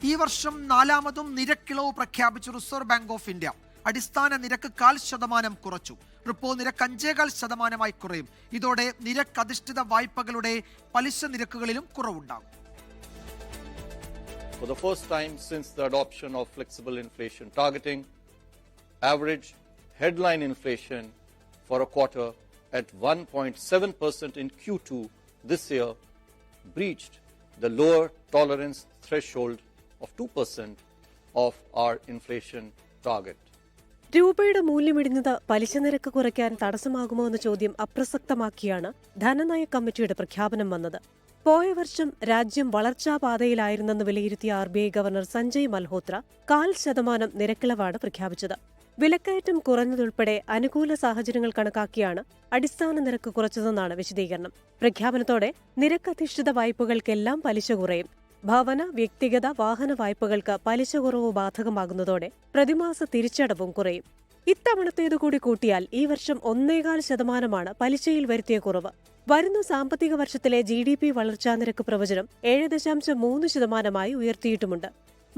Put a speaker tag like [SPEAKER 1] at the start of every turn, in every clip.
[SPEAKER 1] ഈ വർഷം 4ാമതും നിരക്കിളവ് പ്രഖ്യാപിച്ചു റിസർവ് ബാങ്ക് ഓഫ് ഇന്ത്യ. അടിസ്ഥാന നിരക്ക് 0.5% കുറച്ചു. റിപ്പോ നിരക്ക് 5.25% കുറയും. ഇതോടെ നിരക്ക് അധിഷ്ഠിത വായ്പകളുടെ പലിശ നിരക്കുകളിലും കുറവുണ്ടാകും.
[SPEAKER 2] For the first time since the adoption of flexible inflation targeting, average headline inflation for a quarter at 1.7% in Q2 this year breached the lower tolerance threshold of 2% of our inflation target.
[SPEAKER 3] രൂപയുടെ മൂല്യമിടിഞ്ഞത് പലിശ നിരക്ക് കുറയ്ക്കാൻ തടസ്സമാകുമോ എന്ന ചോദ്യം അപ്രസക്തമാക്കിയാണ് ധനനയ കമ്മിറ്റിയുടെ പ്രഖ്യാപനം വന്നത്. പോയ വർഷം രാജ്യം വളർച്ചാപാതയിലായിരുന്നെന്ന് വിലയിരുത്തിയ RBI ഗവർണർ സഞ്ജയ് മൽഹോത്ര 0.5% നിരക്കിളവാണ് പ്രഖ്യാപിച്ചത്. വിലക്കയറ്റം കുറഞ്ഞതുൾപ്പെടെ അനുകൂല സാഹചര്യങ്ങൾ കണക്കാക്കിയാണ് അടിസ്ഥാന നിരക്ക് കുറച്ചതെന്നാണ് വിശദീകരണം. പ്രഖ്യാപനത്തോടെ നിരക്കധിഷ്ഠിത വായ്പകൾക്കെല്ലാം പലിശ കുറയും. ഭവന, വ്യക്തിഗത, വാഹന വായ്പകൾക്ക് പലിശ കുറവ് ബാധകമാകുന്നതോടെ പ്രതിമാസ തിരിച്ചടവും കുറയും. ഇത്തവണത്തേതുകൂടി കൂട്ടിയാൽ ഈ വർഷം 1.25% പലിശയിൽ വരുത്തിയ കുറവ്. വരുന്ന സാമ്പത്തിക വർഷത്തിലെ GDP വളർച്ചാ നിരക്ക് പ്രവചനം 7.3% ഉയർത്തിയിട്ടുമുണ്ട്.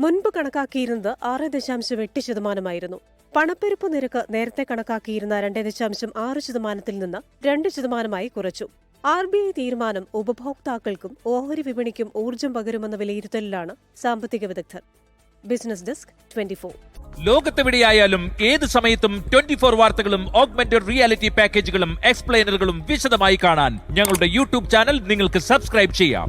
[SPEAKER 3] മുൻപ് കണക്കാക്കിയിരുന്നത് 6.8%. പണപ്പെരുപ്പ് നിരക്ക് നേരത്തെ കണക്കാക്കിയിരുന്ന 2.6%-ൽ നിന്ന് 2% കുറച്ചു. RBI തീരുമാനം ഉപഭോക്താക്കൾക്കും ഓഹരി വിപണിക്കും ഊർജ്ജം പകരുമെന്ന വിലയിരുത്തലിലാണ് സാമ്പത്തിക വിദഗ്ധർ. Business desk 24.
[SPEAKER 4] ലോകത്തെവിടെയായാലും ഏത് സമയത്തും 24 വാർത്തകളും ഓഗ്മെന്റഡ് റിയാലിറ്റി പാക്കേജുകളും എക്സ്പ്ലെയിനറുകളും വിശദമായി കാണാൻ ഞങ്ങളുടെ YouTube ചാനൽ നിങ്ങൾക്ക് സബ്സ്ക്രൈബ് ചെയ്യാം.